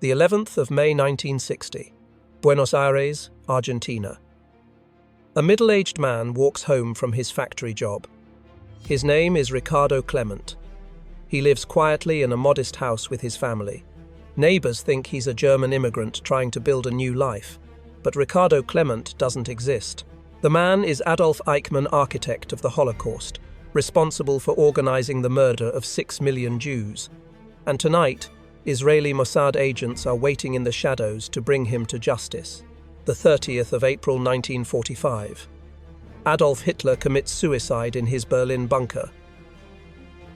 The 11th of May 1960, Buenos Aires, Argentina. A middle-aged man walks home from his factory job. His name is Ricardo Klement. He lives quietly in a modest house with his family. Neighbors think he's a German immigrant trying to build a new life, but Ricardo Klement doesn't exist. The man is Adolf Eichmann, architect of the Holocaust, responsible for organizing the murder of 6 million Jews. And tonight, Israeli Mossad agents are waiting in the shadows to bring him to justice. The 30th of April 1945. Adolf Hitler commits suicide in his Berlin bunker.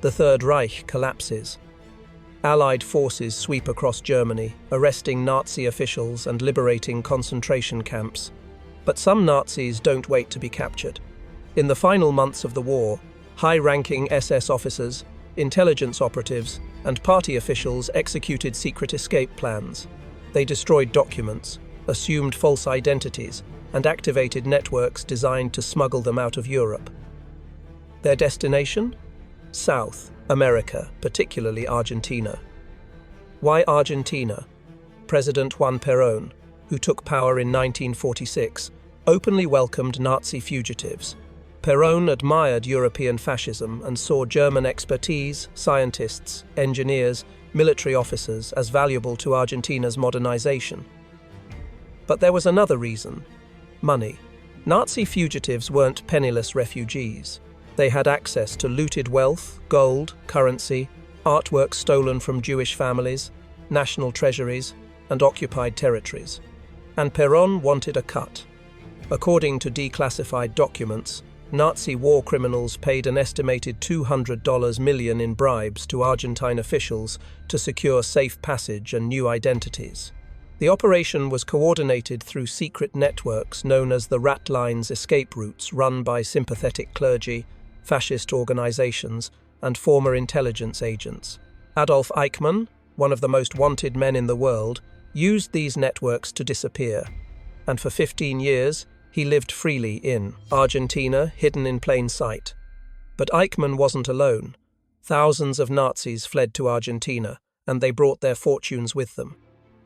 The Third Reich collapses. Allied forces sweep across Germany, arresting Nazi officials and liberating concentration camps. But some Nazis don't wait to be captured. In the final months of the war, high-ranking SS officers, intelligence operatives, and party officials executed secret escape plans. They destroyed documents, assumed false identities, and activated networks designed to smuggle them out of Europe. Their destination? South America, particularly Argentina. Why Argentina? President Juan Perón, who took power in 1946, openly welcomed Nazi fugitives. Perón admired European fascism and saw German expertise, scientists, engineers, military officers as valuable to Argentina's modernization. But there was another reason: money. Nazi fugitives weren't penniless refugees. They had access to looted wealth, gold, currency, artwork stolen from Jewish families, national treasuries, and occupied territories. And Perón wanted a cut. According to declassified documents, Nazi war criminals paid an estimated $200 million in bribes to Argentine officials to secure safe passage and new identities. The operation was coordinated through secret networks known as the Ratlines escape routes run by sympathetic clergy, fascist organizations, and former intelligence agents. Adolf Eichmann, one of the most wanted men in the world, used these networks to disappear, and for 15 years, he lived freely in Argentina, hidden in plain sight. But Eichmann wasn't alone. Thousands of Nazis fled to Argentina, and they brought their fortunes with them.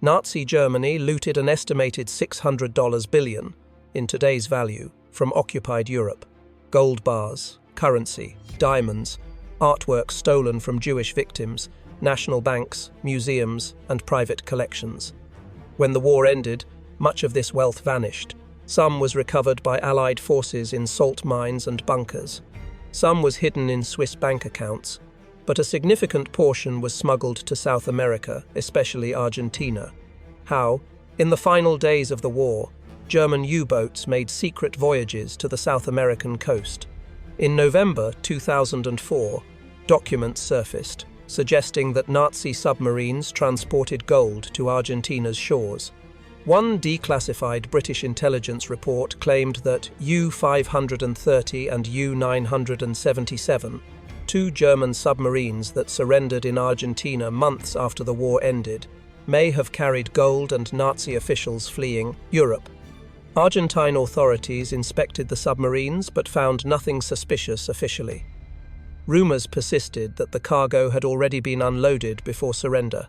Nazi Germany looted an estimated $600 billion, in today's value, from occupied Europe. Gold bars, currency, diamonds, artwork stolen from Jewish victims, national banks, museums, and private collections. When the war ended, much of this wealth vanished. Some was recovered by Allied forces in salt mines and bunkers. Some was hidden in Swiss bank accounts, but a significant portion was smuggled to South America, especially Argentina. How? In the final days of the war, German U-boats made secret voyages to the South American coast. In November 2004, documents surfaced, suggesting that Nazi submarines transported gold to Argentina's shores. One declassified British intelligence report claimed that U-530 and U-977, two German submarines that surrendered in Argentina months after the war ended, may have carried gold and Nazi officials fleeing Europe. Argentine authorities inspected the submarines but found nothing suspicious officially. Rumors persisted that the cargo had already been unloaded before surrender.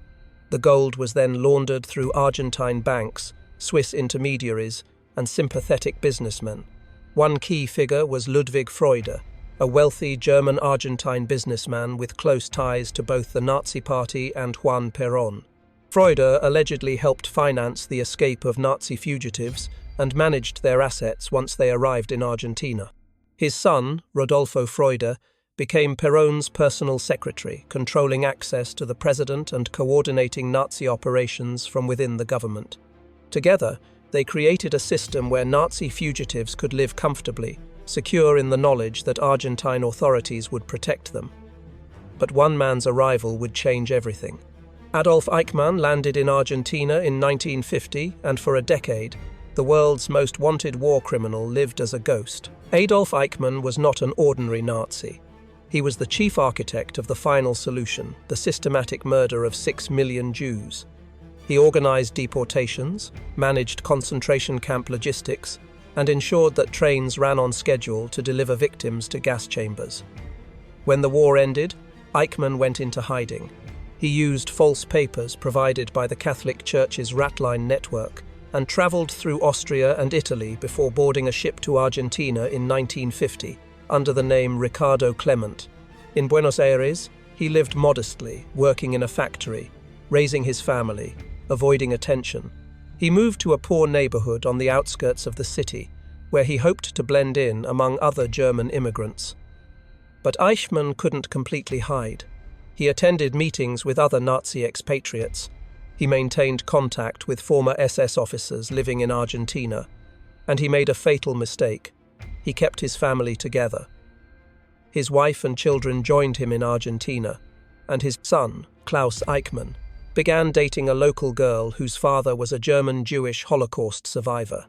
The gold was then laundered through Argentine banks, Swiss intermediaries, and sympathetic businessmen. One key figure was Ludwig Freude, a wealthy German-Argentine businessman with close ties to both the Nazi Party and Juan Perón. Freude allegedly helped finance the escape of Nazi fugitives and managed their assets once they arrived in Argentina. His son, Rodolfo Freude, became Perón's personal secretary, controlling access to the president and coordinating Nazi operations from within the government. Together, they created a system where Nazi fugitives could live comfortably, secure in the knowledge that Argentine authorities would protect them. But one man's arrival would change everything. Adolf Eichmann landed in Argentina in 1950, and for a decade, the world's most wanted war criminal lived as a ghost. Adolf Eichmann was not an ordinary Nazi. He was the chief architect of the final solution, the systematic murder of 6 million Jews. He organized deportations, managed concentration camp logistics, and ensured that trains ran on schedule to deliver victims to gas chambers. When the war ended, Eichmann went into hiding. He used false papers provided by the Catholic Church's Ratlines network and travelled through Austria and Italy before boarding a ship to Argentina in 1950 under the name Ricardo Klement. In Buenos Aires, he lived modestly, working in a factory, raising his family, avoiding attention. He moved to a poor neighborhood on the outskirts of the city, where he hoped to blend in among other German immigrants. But Eichmann couldn't completely hide. He attended meetings with other Nazi expatriates. He maintained contact with former SS officers living in Argentina, and he made a fatal mistake. He kept his family together. His wife and children joined him in Argentina, and his son, Klaus Eichmann, began dating a local girl whose father was a German Jewish Holocaust survivor.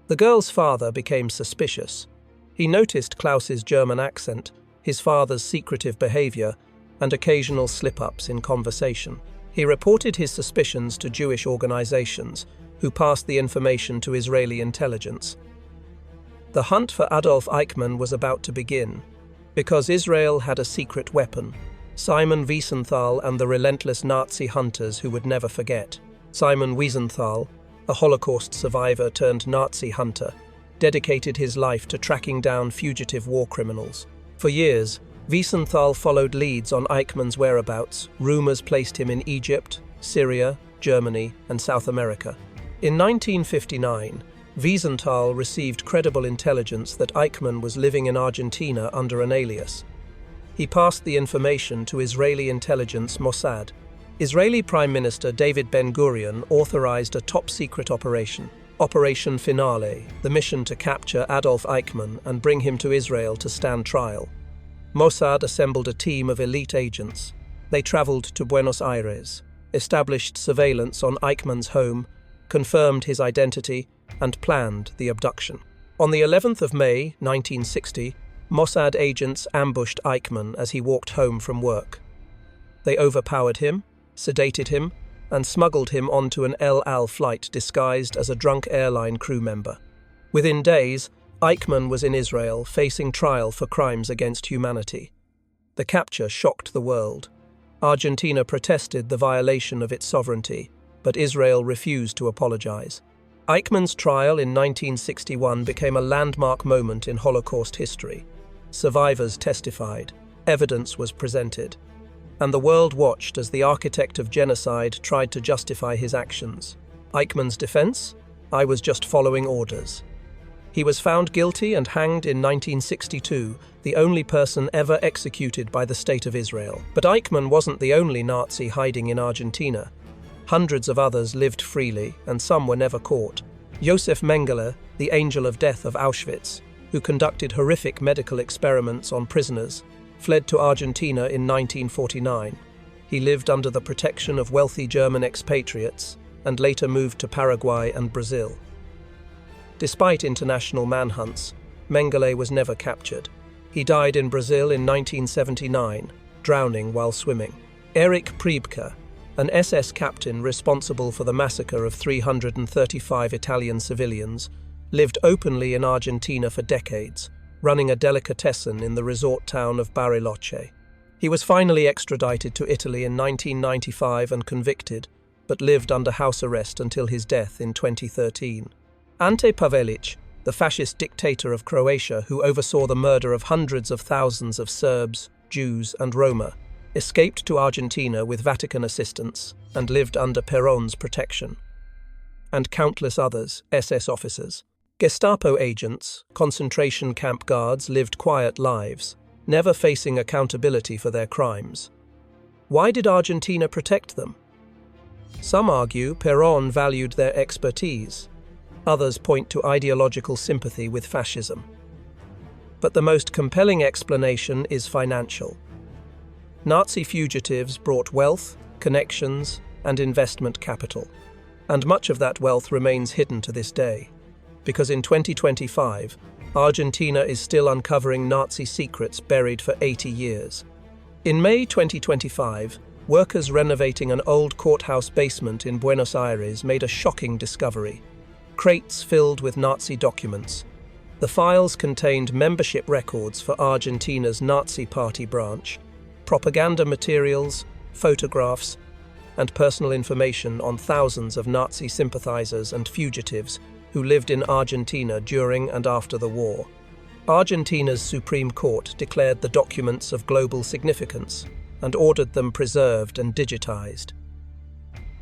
The girl's father became suspicious. He noticed Klaus's German accent, his father's secretive behavior, and occasional slip-ups in conversation. He reported his suspicions to Jewish organizations, who passed the information to Israeli intelligence. The hunt for Adolf Eichmann was about to begin, because Israel had a secret weapon, Simon Wiesenthal and the relentless Nazi hunters who would never forget. Simon Wiesenthal, a Holocaust survivor turned Nazi hunter, dedicated his life to tracking down fugitive war criminals. For years, Wiesenthal followed leads on Eichmann's whereabouts. Rumors placed him in Egypt, Syria, Germany, and South America. In 1959, Wiesenthal received credible intelligence that Eichmann was living in Argentina under an alias. He passed the information to Israeli intelligence Mossad. Israeli Prime Minister David Ben-Gurion authorized a top-secret operation, Operation Finale, the mission to capture Adolf Eichmann and bring him to Israel to stand trial. Mossad assembled a team of elite agents. They traveled to Buenos Aires, established surveillance on Eichmann's home, confirmed his identity, and planned the abduction. On the 11th of May, 1960, Mossad agents ambushed Eichmann as he walked home from work. They overpowered him, sedated him, and smuggled him onto an El Al flight disguised as a drunk airline crew member. Within days, Eichmann was in Israel facing trial for crimes against humanity. The capture shocked the world. Argentina protested the violation of its sovereignty, but Israel refused to apologize. Eichmann's trial in 1961 became a landmark moment in Holocaust history. Survivors testified, evidence was presented, and the world watched as the architect of genocide tried to justify his actions. Eichmann's defense? I was just following orders. He was found guilty and hanged in 1962, the only person ever executed by the State of Israel. But Eichmann wasn't the only Nazi hiding in Argentina. Hundreds of others lived freely, and some were never caught. Josef Mengele, the angel of death of Auschwitz, who conducted horrific medical experiments on prisoners, fled to Argentina in 1949. He lived under the protection of wealthy German expatriates and later moved to Paraguay and Brazil. Despite international manhunts, Mengele was never captured. He died in Brazil in 1979, drowning while swimming. Erich Priebke, an SS captain responsible for the massacre of 335 Italian civilians, lived openly in Argentina for decades, running a delicatessen in the resort town of Bariloche. He was finally extradited to Italy in 1995 and convicted, but lived under house arrest until his death in 2013. Ante Pavelic, the fascist dictator of Croatia who oversaw the murder of hundreds of thousands of Serbs, Jews, and Roma, escaped to Argentina with Vatican assistance and lived under Perón's protection. And countless others, SS officers, Gestapo agents, concentration camp guards lived quiet lives, never facing accountability for their crimes. Why did Argentina protect them? Some argue Perón valued their expertise. Others point to ideological sympathy with fascism. But the most compelling explanation is financial. Nazi fugitives brought wealth, connections, and investment capital, and much of that wealth remains hidden to this day, because in 2025, Argentina is still uncovering Nazi secrets buried for 80 years. In May 2025, workers renovating an old courthouse basement in Buenos Aires made a shocking discovery. Crates filled with Nazi documents. The files contained membership records for Argentina's Nazi Party branch, propaganda materials, photographs, and personal information on thousands of Nazi sympathizers and fugitives who lived in Argentina during and after the war. Argentina's Supreme Court declared the documents of global significance and ordered them preserved and digitized.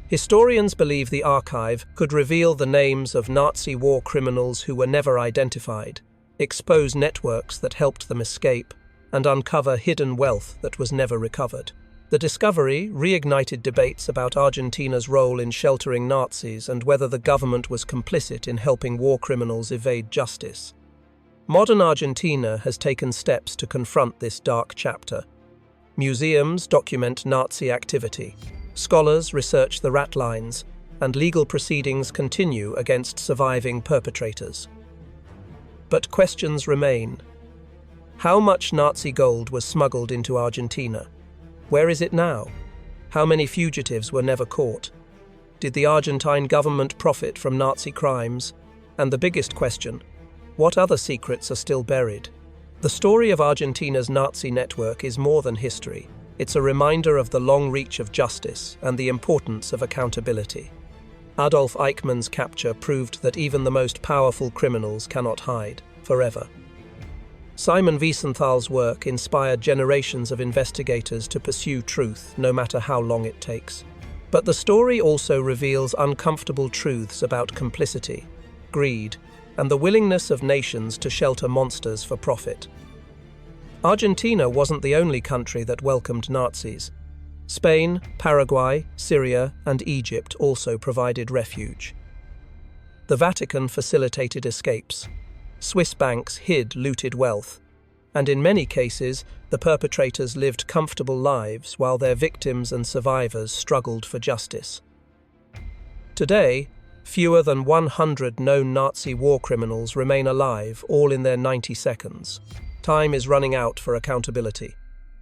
Historians believe the archive could reveal the names of Nazi war criminals who were never identified, expose networks that helped them escape, and uncover hidden wealth that was never recovered. The discovery reignited debates about Argentina's role in sheltering Nazis and whether the government was complicit in helping war criminals evade justice. Modern Argentina has taken steps to confront this dark chapter. Museums document Nazi activity, scholars research the Ratlines, and legal proceedings continue against surviving perpetrators. But questions remain. How much Nazi gold was smuggled into Argentina? Where is it now? How many fugitives were never caught? Did the Argentine government profit from Nazi crimes? And the biggest question, what other secrets are still buried? The story of Argentina's Nazi network is more than history. It's a reminder of the long reach of justice and the importance of accountability. Adolf Eichmann's capture proved that even the most powerful criminals cannot hide forever. Simon Wiesenthal's work inspired generations of investigators to pursue truth, no matter how long it takes. But the story also reveals uncomfortable truths about complicity, greed, and the willingness of nations to shelter monsters for profit. Argentina wasn't the only country that welcomed Nazis. Spain, Paraguay, Syria, and Egypt also provided refuge. The Vatican facilitated escapes. Swiss banks hid looted wealth, and in many cases, the perpetrators lived comfortable lives while their victims and survivors struggled for justice. Today, fewer than 100 known Nazi war criminals remain alive, all in their 90 seconds. Time is running out for accountability,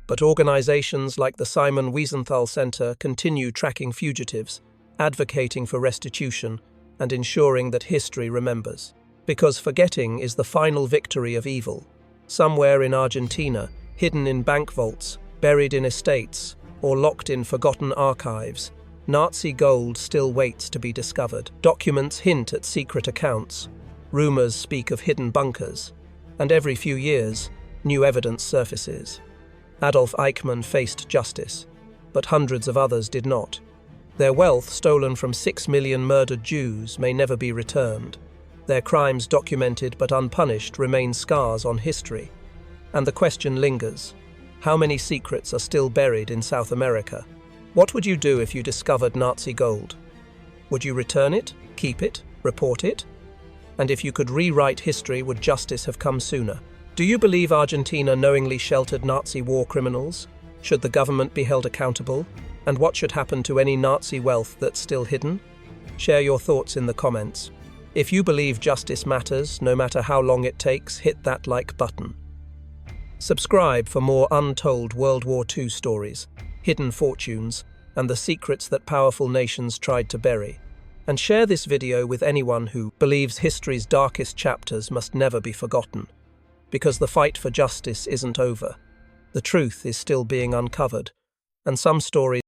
but organizations like the Simon Wiesenthal Center continue tracking fugitives, advocating for restitution, and ensuring that history remembers. Because forgetting is the final victory of evil. Somewhere in Argentina, hidden in bank vaults, buried in estates, or locked in forgotten archives, Nazi gold still waits to be discovered. Documents hint at secret accounts, rumors speak of hidden bunkers, and every few years, new evidence surfaces. Adolf Eichmann faced justice, but hundreds of others did not. Their wealth, stolen from 6 million murdered Jews, may never be returned. Their crimes documented but unpunished remain scars on history. And the question lingers, how many secrets are still buried in South America? What would you do if you discovered Nazi gold? Would you return it, keep it, report it? And if you could rewrite history, would justice have come sooner? Do you believe Argentina knowingly sheltered Nazi war criminals? Should the government be held accountable? And what should happen to any Nazi wealth that's still hidden? Share your thoughts in the comments. If you believe justice matters, no matter how long it takes, hit that like button. Subscribe for more untold World War II stories, hidden fortunes, and the secrets that powerful nations tried to bury. And share this video with anyone who believes history's darkest chapters must never be forgotten. Because the fight for justice isn't over. The truth is still being uncovered, and some stories